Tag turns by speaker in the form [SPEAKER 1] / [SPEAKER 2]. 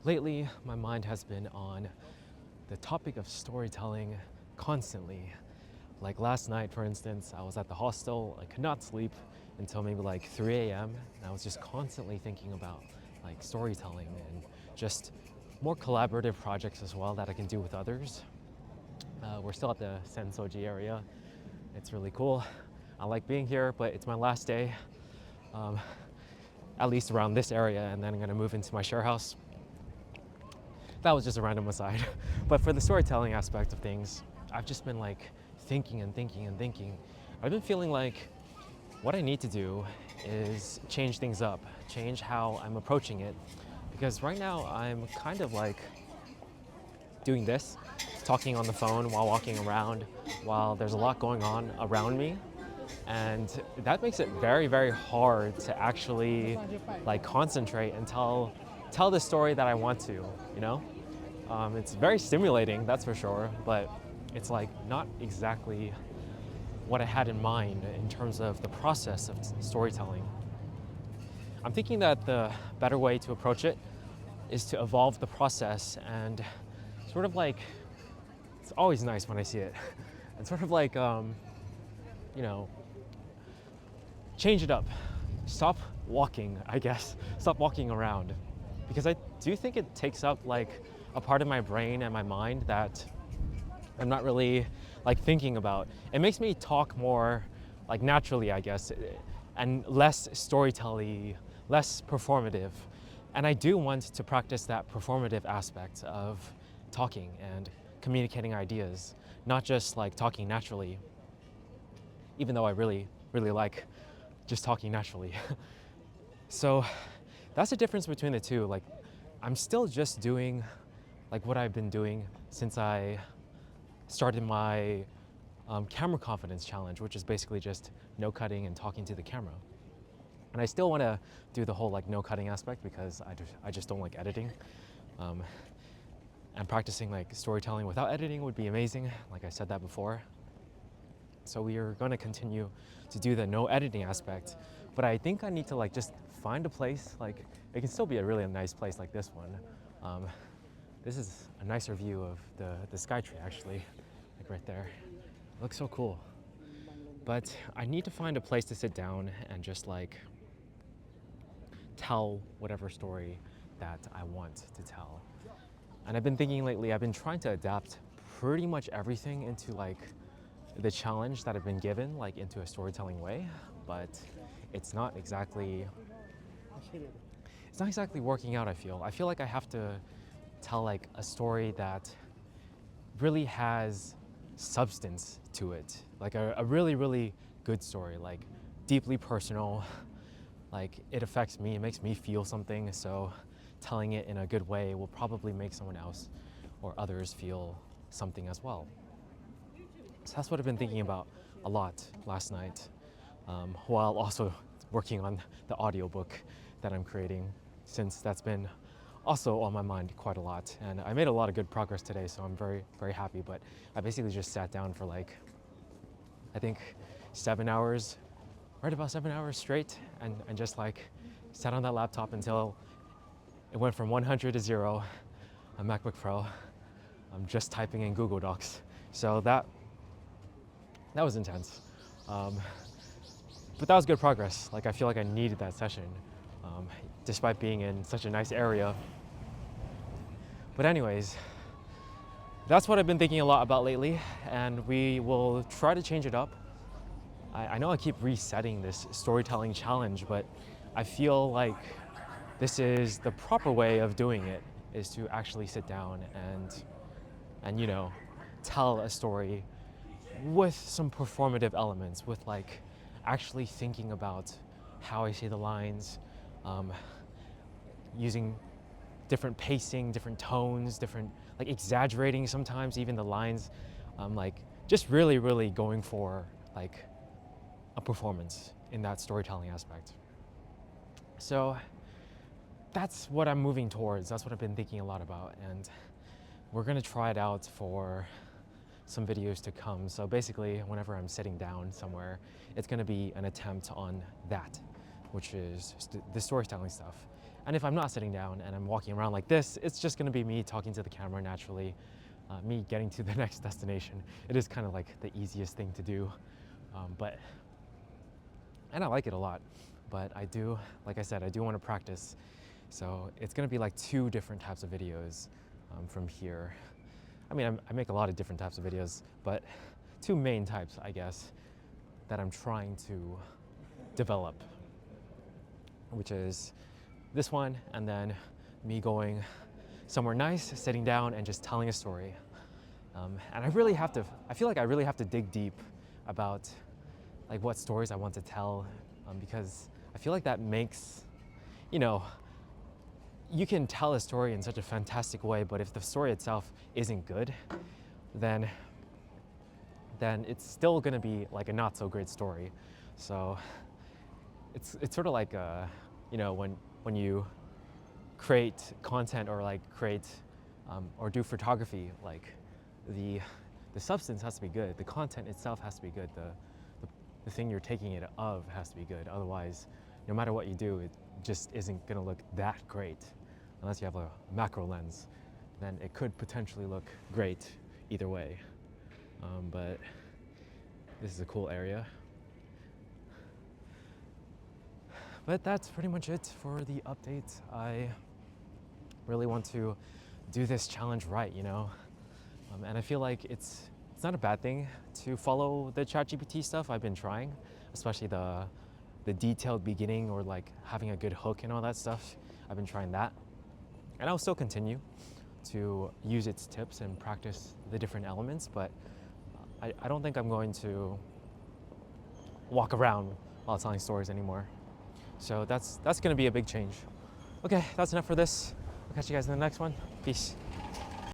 [SPEAKER 1] Lately, my mind has been on the topic of storytelling constantly. Like last night, for instance, I was at the hostel. I could not sleep until maybe like 3 a.m. And I was just constantly thinking about like storytelling and just more collaborative projects as well that I can do with others. We're still at the Sensoji area. It's really cool. I like being here, but it's my last day, um, at least around this area, and then I'm gonna move into my share house. That was just a random aside. But for the storytelling aspect of things, I've just been like thinking and thinking and thinking. I've been feeling like what I need to do is change things up, change how I'm approaching it. Because right now I'm kind of like doing this, talking on the phone while walking around, while there's a lot going on around me. And that makes it very, very hard to actually like concentrate and tell the story that I want to, you know? It's very stimulating, that's for sure, but it's like not exactly what I had in mind in terms of the process of storytelling. I'm thinking that the better way to approach it is to evolve the process and sort of like, it's always nice when I see it, and sort of like, you know, change it up. Stop walking, I guess. Stop walking around. Because I do think it takes up like a part of my brain and my mind that I'm not really like thinking about. It makes me talk more like naturally, I guess, and less storytelling, less performative. And I do want to practice that performative aspect of talking and communicating ideas, not just like talking naturally, even though I really, really like just talking naturally. So that's the difference between the two. Like, I'm still just doing like what I've been doing since I started my camera confidence challenge, which is basically just no cutting and talking to the camera. And I still want to do the whole like no cutting aspect because I just don't like editing. Um, and practicing like storytelling without editing would be amazing. Like I said that before. So we are going to continue to do the no editing aspect, but I think I need to like just find a place. Like it can still be a really nice place like this one. This is a nicer view of the Skytree actually, like right there. It looks so cool. But I need to find a place to sit down and just like tell whatever story that I want to tell. And I've been thinking lately, I've been trying to adapt pretty much everything into like the challenge that I've been given, like into a storytelling way, but it's not exactly working out. I feel like I have to tell like a story that really has substance to it, like a really, really good story, like deeply personal, like it affects me, it makes me feel something. So telling it in a good way will probably make someone else or others feel something as well. So that's what I've been thinking about a lot last night, while also working on the audiobook that I'm creating, since that's been also on my mind quite a lot. And I made a lot of good progress today, so I'm very, very happy. But I basically just sat down for like, I think 7 hours, right about 7 hours straight, and just like sat on that laptop until it went from 100 to 0, a MacBook Pro. I'm just typing in Google Docs. So that was intense. But that was good progress. Like I feel like I needed that session, despite being in such a nice area. But anyways, that's what I've been thinking a lot about lately, and we will try to change it up. I know I keep resetting this storytelling challenge, but I feel like this is the proper way of doing it, is to actually sit down and you know, tell a story with some performative elements, with like actually thinking about how I say the lines, using different pacing, different tones, different, like exaggerating sometimes even the lines, like just really, really going for like a performance in that storytelling aspect. So that's what I'm moving towards. That's what I've been thinking a lot about, and we're gonna try it out for some videos to come. So basically, whenever I'm sitting down somewhere, it's gonna be an attempt on that, which is the storytelling stuff. And if I'm not sitting down and I'm walking around like this, it's just gonna be me talking to the camera naturally, me getting to the next destination. It is kind of like the easiest thing to do, and I like it a lot. But I do, like I said, I do want to practice. So it's gonna be like 2 different types of videos from here. I mean, I make a lot of different types of videos, but 2 main types, I guess, that I'm trying to develop, which is this one, and then me going somewhere nice, sitting down, and just telling a story. And I feel like I really have to dig deep about like what stories I want to tell, because I feel like that makes, you know, you can tell a story in such a fantastic way, but if the story itself isn't good, then it's still gonna be like a not so great story. So it's sort of like when you create content or like create or do photography, like the substance has to be good, the content itself has to be good, the thing you're taking it of has to be good. Otherwise, no matter what you do, it just isn't gonna look that great. Unless you have a macro lens, then it could potentially look great either way. But this is a cool area. But that's pretty much it for the update. I really want to do this challenge right, you know? And I feel like it's not a bad thing to follow the ChatGPT stuff. I've been trying, especially the detailed beginning or like having a good hook and all that stuff. I've been trying that. And I'll still continue to use its tips and practice the different elements, but I don't think I'm going to walk around while telling stories anymore. So that's gonna be a big change. Okay, that's enough for this. I'll catch you guys in the next one. Peace.